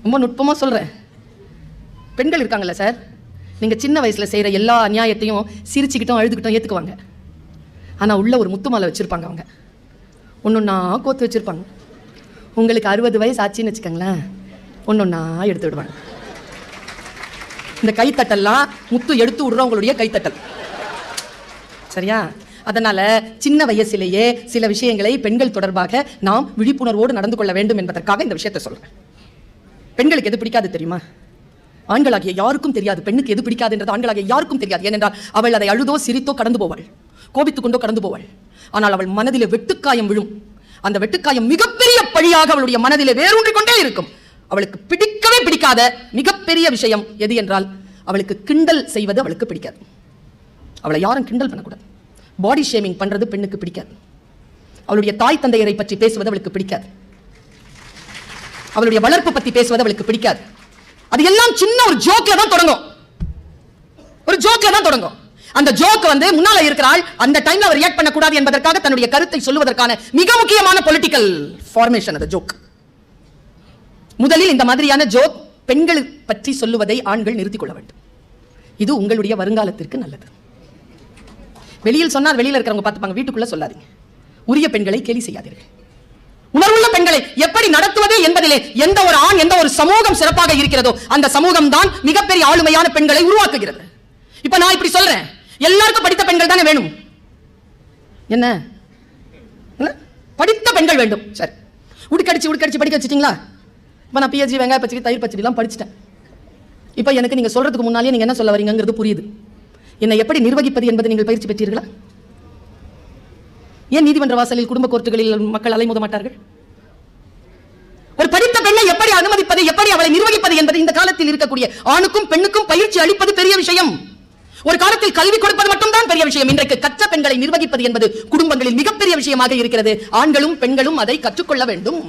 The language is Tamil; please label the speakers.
Speaker 1: ரொம்ப நுட்பமாக சொல்கிறேன். பெண்கள் இருக்காங்கல்ல சார், நீங்கள் சின்ன வயசில் செய்கிற எல்லா அநியாயத்தையும் சிரிச்சுக்கிட்டோம் அழுதுகிட்டோம் ஏற்றுக்குவாங்க. ஆனால் உள்ள ஒரு முத்து மாலை வச்சுருப்பாங்க. அவங்க ஒன்றொன்னா கோத்து வச்சுருப்பாங்க. உங்களுக்கு 60 வயசு ஆச்சுன்னு வச்சுக்கோங்களேன், ஒன்றொன்னா எடுத்து விடுவாங்க. இந்த கைத்தட்டல்லாம் முத்து எடுத்து விடுறவங்களுடைய கைத்தட்டல். சரியா? அதனால சின்ன வயசிலேயே சில விஷயங்களை பெண்கள் தொடர்பாக நாம் விழிப்புணர்வோடு நடந்து கொள்ள வேண்டும் என்பதற்காக இந்த விஷயத்தை சொல்றேன். பெண்களுக்கு எது பிடிக்காது தெரியுமா? ஆண்களாகிய யாருக்கும் தெரியாது. பெண்ணுக்கு எது பிடிக்காது என்றது ஆண்களாகிய யாருக்கும் தெரியாது. ஏனென்றால் அவள் அதை அழுதோ சிரித்தோ கடந்து போவாள், கோபித்துக் கொண்டோ கடந்து போவாள். ஆனால் அவள் மனதிலே வெட்டுக்காயம் விழும். அந்த வெட்டுக்காயம் மிகப்பெரிய பழியாக அவளுடைய மனதிலே வேரூன்றி கொண்டே இருக்கும். அவளுக்கு பிடிக்கவே பிடிக்காத மிகப்பெரிய விஷயம் எது என்றால், அவளுக்கு கிண்டல் செய்வது அவளுக்கு பிடிக்காது. அவளை யாரும் கிண்டல் பண்ணக்கூடாது. பாடி ஷேமிங் பண்றது பெண்ணுக்கு பிடிக்காது. அவளுடைய தாய் தந்தையரை பற்றி பேசுவது அவளுக்கு பிடிக்காது. அவளுடைய வளர்ப்பு பற்றி பேசுவது அவளுக்கு பிடிக்காது. அது எல்லாம் சின்ன ஒரு ஜோக்ல தான் தொடங்கும். ஒரு ஜோக்ல தான் தொடங்கும். அந்த ஜோக் முன்னால இருக்கிறாள், அந்த டைம்ல அவர் ரியாக்ட் பண்ணக்கூடாது என்பதற்காக தன்னுடைய கருத்தை சொல்லுவதற்கான மிக முக்கியமான பொலிட்டிக்கல் ஃபார்மேஷன் அந்த ஜோக். முதலில் இந்த மாதிரியான ஜோக் பெண்கள் பற்றி சொல்லுவதை ஆண்கள் நிறுத்திக் கொள்ள வேண்டும். இது உங்களுடைய வருங்காலத்திற்கு நல்லது. வெளியில் சொன்னால் வெளியில் இருக்கிறவங்க பார்த்துப்பாங்க, வீட்டுக்குள்ள சொல்லாதீங்க. உரிய பெண்களை கேலி செய்யாதீர்கள். உணர்வுள்ள பெண்களை எப்படி நடத்துவது என்பதிலே எந்த ஒரு ஆண், எந்த ஒரு சமூகம் சிறப்பாக இருக்கிறதோ அந்த சமூகம் தான் மிகப்பெரிய ஆளுமையான பெண்களை உருவாக்குகிறது. இப்ப நான் இப்படி சொல்றேன், எல்லாருக்கும் படித்த பெண்கள் தானே வேணும். என்ன படித்த பெண்கள் வேண்டும். சரி, உடுக்கடிச்சு படிக்க வச்சிட்டீங்களா? இப்ப நான் PhD வெங்காய பச்சடி தயிர் பச்சடி எல்லாம் படிச்சுட்டேன். இப்ப எனக்கு நீங்க சொல்றதுக்கு முன்னாலே நீங்க என்ன சொல்ல வரீங்கிறது புரியுது. என்னை எப்படி நிர்வகிப்பது என்பதை நீங்கள் பயிற்சி பெற்றீர்களா? ஏன் நீதிமன்ற வாசலில் குடும்ப கோர்ட்டுகளில் மக்கள் அலைமோத மாட்டார்கள்? ஒரு படித்த பெண்ணை எப்படி அனுமதிப்பது, எப்படி அவளை நிர்வகிப்பது என்பது இந்த காலத்தில் இருக்கக்கூடிய ஆணுக்கும் பெண்ணுக்கும் பயிற்சி அளிப்பது பெரிய விஷயம். ஒரு காலத்தில் கல்வி கொடுப்பது மட்டும்தான் பெரிய விஷயம். இன்றைக்கு கற்ற பெண்களை நிர்வகிப்பது என்பது குடும்பங்களில் மிகப்பெரிய விஷயமாக இருக்கிறது. ஆண்களும் பெண்களும் அதை கற்றுக்கொள்ள வேண்டும்.